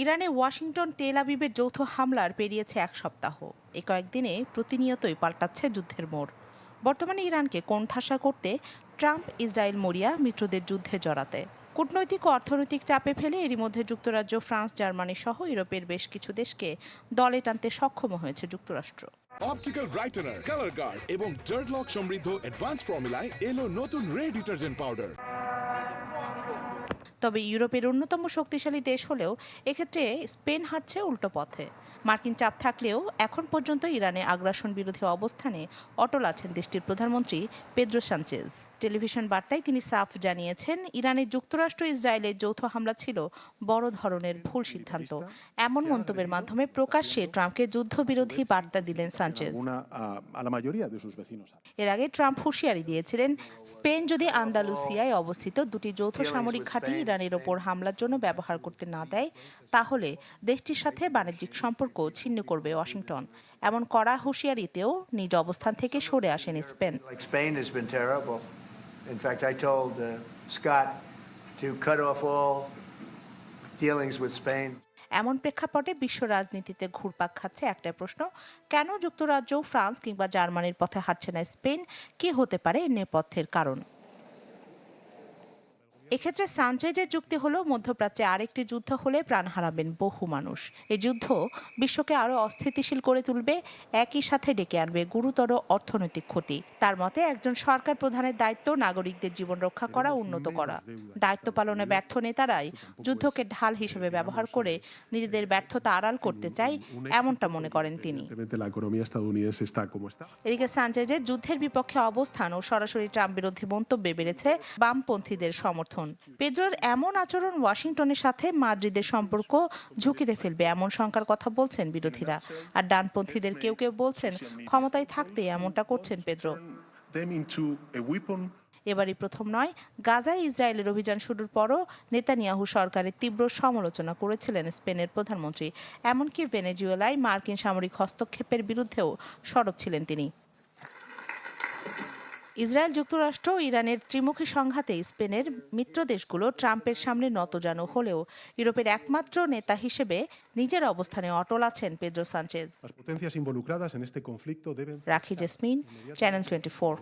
ইরানে ওয়াশিংটন তেল আবিবের যৌথ হামলার পেরিয়েছে এক সপ্তাহ। এই কয়েকদিনে প্রতিনিয়তই পাল্টাচ্ছে যুদ্ধের মোড়। বর্তমানে ইরানকে কোণঠাসা করতে ট্রাম্প ইসরায়েল মরিয়া মিত্রদের যুদ্ধে জড়াতে কূটনৈতিক ও অর্থনৈতিক চাপে ফেলে এরই মধ্যে যুক্তরাজ্য, ফ্রান্স, জার্মানি সহ ইউরোপের বেশ কিছু দেশকে দলে টানতে সক্ষম হয়েছে যুক্তরাষ্ট্র। অপটিক্যাল ব্রাইটেনার, কালার গার্ড এবং জার্ট লক সমৃদ্ধ অ্যাডভান্স ফর্মুলায় এলো নতুন রে ডিটারজেন্ট পাউডার। তবে ইউরোপের অন্যতম শক্তিশালী দেশ হলেও এক্ষেত্রে স্পেন হাঁটছে উল্টো পথে। মার্কিন চাপ থাকলেও এখন পর্যন্ত ইরানে আগ্রাসন বিরোধী অবস্থানে অটল আছেন দেশটির প্রধানমন্ত্রী পেদ্রো সানচেজ। টেলিভিশন বার্তায় তিনি সাফ জানিয়েছেন, ইরানের যুক্তরাষ্ট্র ইসরায়েলের যৌথ হামলা ছিল বড় ধরনের ভুল সিদ্ধান্ত। এমন মন্তব্যের মাধ্যমে প্রকাশ্যে ট্রাম্পকে যুদ্ধবিরোধী বার্তা দিলেন সানচেজ। এর আগে ট্রাম্প হুঁশিয়ারি দিয়েছিলেন, স্পেন যদি আন্দালুসিয়ায় অবস্থিত দুটি যৌথ সামরিক ঘাঁটি ইরানের ওপর হামলার জন্য ব্যবহার করতে না দেয়, তাহলে দেশটির সাথে বাণিজ্যিক সম্পর্ক ছিন্ন করবে ওয়াশিংটন। এমন কড়া হুঁশিয়ারিতেও নিজ অবস্থান থেকে সরে আসেন Spain. In fact, I told Scott to cut off all dealings with Spain. এমন প্রেক্ষাপটে বিশ্ব রাজনীতিতে ঘুরপাক খাচ্ছে একটা প্রশ্ন, কেন যুক্তরাজ্য, ফ্রান্স কিংবা জার্মানির পথে হাঁটছে না স্পেন? কি হতে পারে এর নেপথ্যের কারণ? এক্ষেত্রে সানচেজের যুক্তি হলো, মধ্যপ্রাচ্যে আরেকটি যুদ্ধ হলে প্রাণ হারাবেন বহু মানুষ। এই যুদ্ধ বিশ্বকে আরও অস্থিতিশীল করে তুলবে, একই সাথে ডেকে আনবে গুরুতর অর্থনৈতিক ক্ষতি। তার মতে, একজন সরকার প্রধানের দায়িত্ব নাগরিকদের জীবন রক্ষা করা, উন্নত করা। দায়িত্ব পালনে ব্যর্থ নেতারাই যুদ্ধকে ঢাল হিসেবে ব্যবহার করে নিজেদের ব্যর্থতা আড়াল করতে চায়, এমনটা মনে করেন তিনি। এদিকে সানচেজের যুদ্ধের বিপক্ষে অবস্থান ও সরাসরি ট্রাম্প বিরোধী মন্তব্যে বেড়েছে বামপন্থীদের সমর্থন। পেদ্রোর এমন আচরণ ওয়াশিংটনের সাথে মাদ্রিদের সম্পর্ক ঝুঁকিতে ফেলবে, এমন শঙ্কার কথা বলছেন বিরোধীরা। আর ডানপন্থীদের কেউ কেউ বলছেন, ক্ষমতায় থাকতে এমনটা করছেন পেদ্রো। এবারই প্রথম নয়, গাজায় ইসরায়েলের অভিযান শুরুর পরও নেতানিয়াহু সরকারের তীব্র সমালোচনা করেছিলেন স্পেনের প্রধানমন্ত্রী। এমনকি ভেনেজুয়েলায় মার্কিন সামরিক হস্তক্ষেপের বিরুদ্ধেও সরব ছিলেন তিনি। ইসরায়েল, যুক্তরাষ্ট্র ও ইরানের ত্রিমুখী সংঘাতে স্পেনের মিত্র দেশগুলো ট্রাম্পের সামনে নতজানু হলেও ইউরোপের একমাত্র নেতা হিসেবে নিজের অবস্থানে অটল আছেন পেদ্রো সানচেজ। রাখি জেসমিন, চ্যানেল 24।